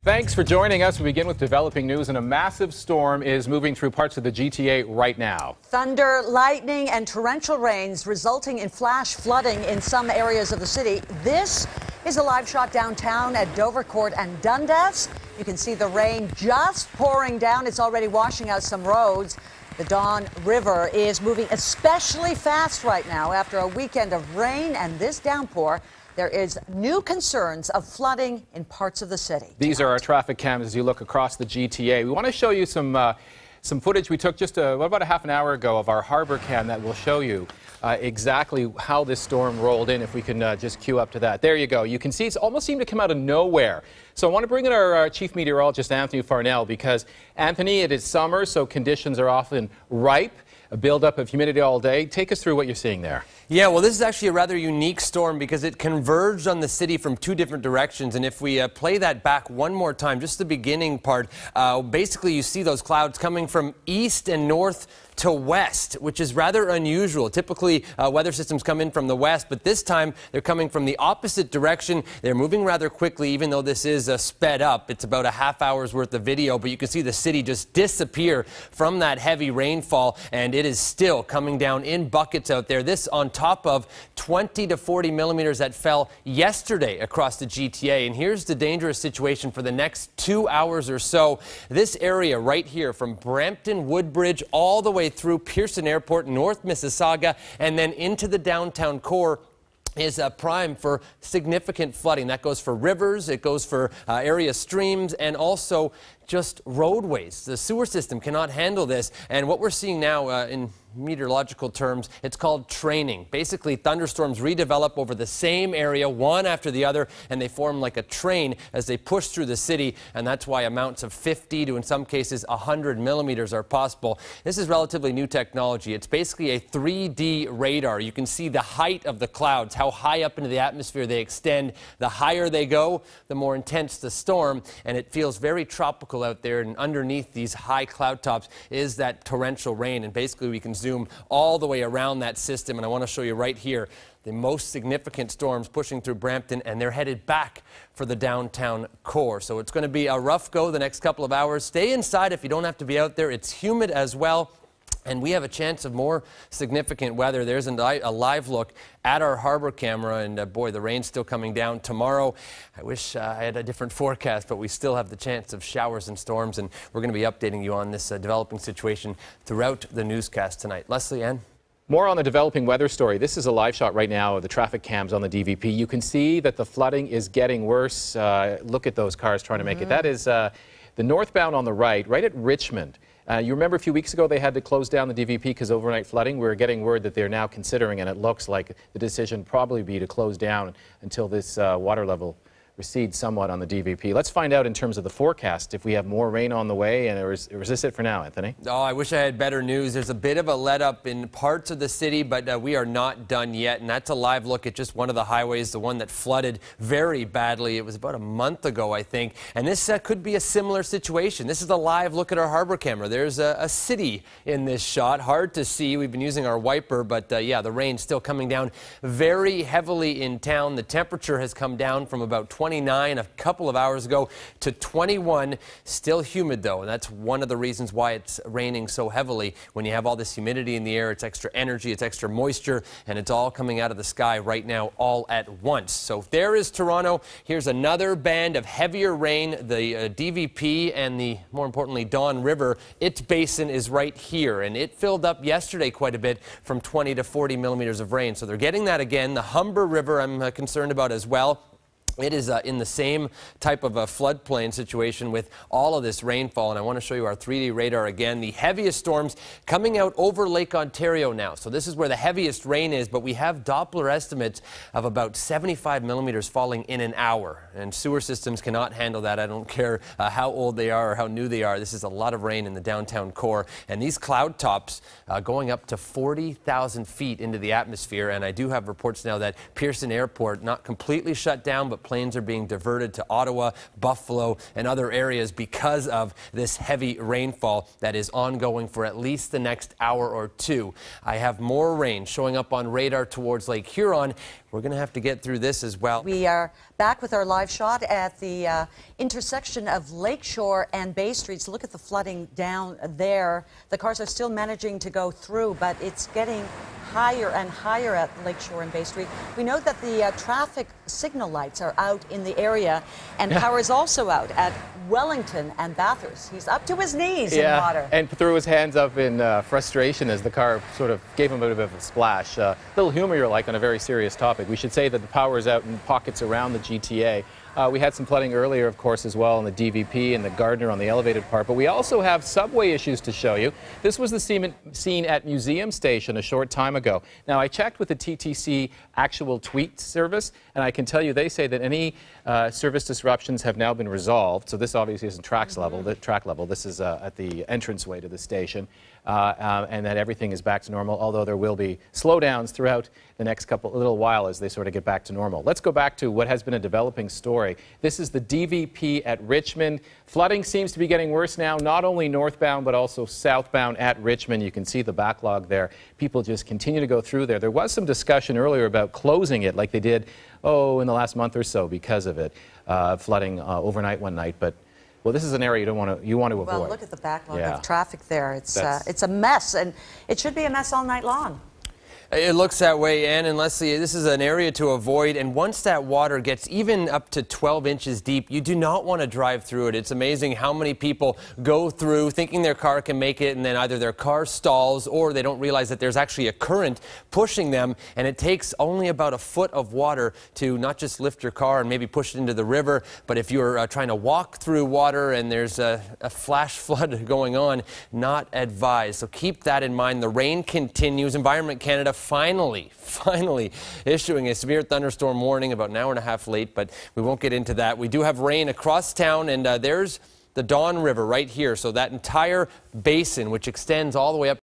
Thanks for joining us. We begin with developing news, and a massive storm is moving through parts of the GTA right now. Thunder, lightning, and torrential rains resulting in flash flooding in some areas of the city. This is a live shot downtown at Dovercourt and Dundas. You can see the rain just pouring down. It's already washing out some roads. The Don River is moving especially fast right now after a weekend of rain and this downpour. There is new concerns of flooding in parts of the city. These are our traffic cams as you look across the GTA. We want to show you some footage we took just about a half an hour ago of our harbor cam that will show you exactly how this storm rolled in. If we can just cue up to that. There you go. You can see it's almost seemed to come out of nowhere. So I want to bring in our chief meteorologist, Anthony Farnell, because, Anthony, it is summer, so conditions are often ripe. A buildup of humidity all day. Take us through what you're seeing there. Yeah, well, this is actually a rather unique storm because it converged on the city from two different directions. And if we play that back one more time, just the beginning part, basically you see those clouds coming from east and north to west, which is rather unusual. Typically, weather systems come in from the west, but this time they're coming from the opposite direction. They're moving rather quickly, even though this is sped up. It's about a half hour's worth of video, but you can see the city just disappear from that heavy rainfall, and it is still coming down in buckets out there. This on top of 20 to 40 millimeters that fell yesterday across the GTA. And here's the dangerous situation for the next 2 hours or so. This area right here from Brampton Woodbridge all the way through Pearson Airport, North Mississauga, and then into the downtown core is prime for significant flooding. That goes for rivers, it goes for area streams, and also just roadways. The sewer system cannot handle this. And what we're seeing now in meteorological terms, it's called training. Basically, thunderstorms redevelop over the same area, one after the other, and they form like a train as they push through the city, and that's why amounts of 50 to, in some cases, 100 millimeters are possible. This is relatively new technology. It's basically a 3D radar. You can see the height of the clouds, how high up into the atmosphere they extend. The higher they go, the more intense the storm, and it feels very tropical out there, and underneath these high cloud tops is that torrential rain, and basically we can zoom all the way around that system, and I want to show you right here the most significant storms pushing through Brampton, and they're headed back for the downtown core. So it's going to be a rough go the next couple of hours. Stay inside if you don't have to be out there. It's humid as well. And we have a chance of more significant weather. There's a live look at our harbor camera, and boy, the rain's still coming down tomorrow. I wish I had a different forecast, but we still have the chance of showers and storms, and we're going to be updating you on this developing situation throughout the newscast tonight. Leslie, Ann? More on the developing weather story. This is a live shot right now of the traffic cams on the DVP. You can see that the flooding is getting worse. Look at those cars trying to make it. That is the northbound on the right at Richmond. You remember a few weeks ago they had to close down the DVP because overnight flooding. We're getting word that they're now considering, and it looks like the decision probably be to close down until this water level recedes somewhat on the DVP. Let's find out in terms of the forecast if we have more rain on the way, and or is this it for now, Anthony? Oh, I wish I had better news. There's a bit of a let up in parts of the city, but we are not done yet, and that's a live look at just one of the highways, the one that flooded very badly. It was about a month ago, I think, and this could be a similar situation. This is a live look at our harbor camera. There's a city in this shot. Hard to see. We've been using our wiper, but yeah, the rain's still coming down very heavily in town. The temperature has come down from about 29 a couple of hours ago to 21. Still humid though, and that's one of the reasons why it's raining so heavily. When you have all this humidity in the air, it's extra energy, it's extra moisture, and it's all coming out of the sky right now all at once. So there is Toronto. Here's another band of heavier rain. The DVP and the, more importantly, Don River, its basin is right here, and it filled up yesterday quite a bit from 20 to 40 millimeters of rain. So they're getting that again. The Humber River I'm concerned about as well. It is in the same type of a floodplain situation with all of this rainfall, and I want to show you our 3D radar again. The heaviest storms coming out over Lake Ontario now. So this is where the heaviest rain is, but we have Doppler estimates of about 75 millimeters falling in an hour, and sewer systems cannot handle that. I don't care how old they are or how new they are. This is a lot of rain in the downtown core, and these cloud tops going up to 40,000 feet into the atmosphere, and I do have reports now that Pearson Airport not completely shut down, but planes are being diverted to Ottawa, Buffalo, and other areas because of this heavy rainfall that is ongoing for at least the next hour or two. I have more rain showing up on radar towards Lake Huron. we're going to have to get through this as well. We are back with our live shot at the intersection of Lakeshore and Bay Streets. Look at the flooding down there. The cars are still managing to go through, but it's getting higher and higher at Lakeshore and Bay Street. We know that the traffic signal lights are out in the area, and power is also out at Wellington and Bathurst. He's up to his knees in water. And threw his hands up in frustration as the car sort of gave him a bit of a splash. Little humor you like on a very serious topic. We should say that the power is out in pockets around the GTA. We had some flooding earlier, of course, as well in the DVP and the Gardner on the elevated part, but we also have subway issues to show you. This was the scene at Museum Station a short time ago. Now, I checked with the TTC actual tweet service, and I can tell you they say that any service disruptions have now been resolved. So this obviously isn't track level. This is at the entranceway to the station, and that everything is back to normal, although there will be slowdowns throughout the next little while as they sort of get back to normal. Let's go back to what has been a developing story. This is the DVP at Richmond. Flooding seems to be getting worse now, not only northbound but also southbound at Richmond. You can see the backlog there. People just continue to go through there. There was some discussion earlier about closing it like they did, in the last month or so because of it, flooding overnight one night. But well, this is an area you want to avoid. Well, look at the backlog of traffic there. It's a mess, and it should be a mess all night long. It looks that way, Ann and Leslie. This is an area to avoid, and once that water gets even up to 12 inches deep, you do not want to drive through it. It's amazing how many people go through thinking their car can make it, and then either their car stalls or they don't realize that there's actually a current pushing them, and it takes only about a foot of water to not just lift your car and maybe push it into the river, but if you're trying to walk through water and there's a flash flood going on, not advised. So keep that in mind. The rain continues. Environment Canada finally issuing a severe thunderstorm warning about an hour and a half late, but we won't get into that. We do have rain across town, and there's the Don River right here. So that entire basin, which extends all the way up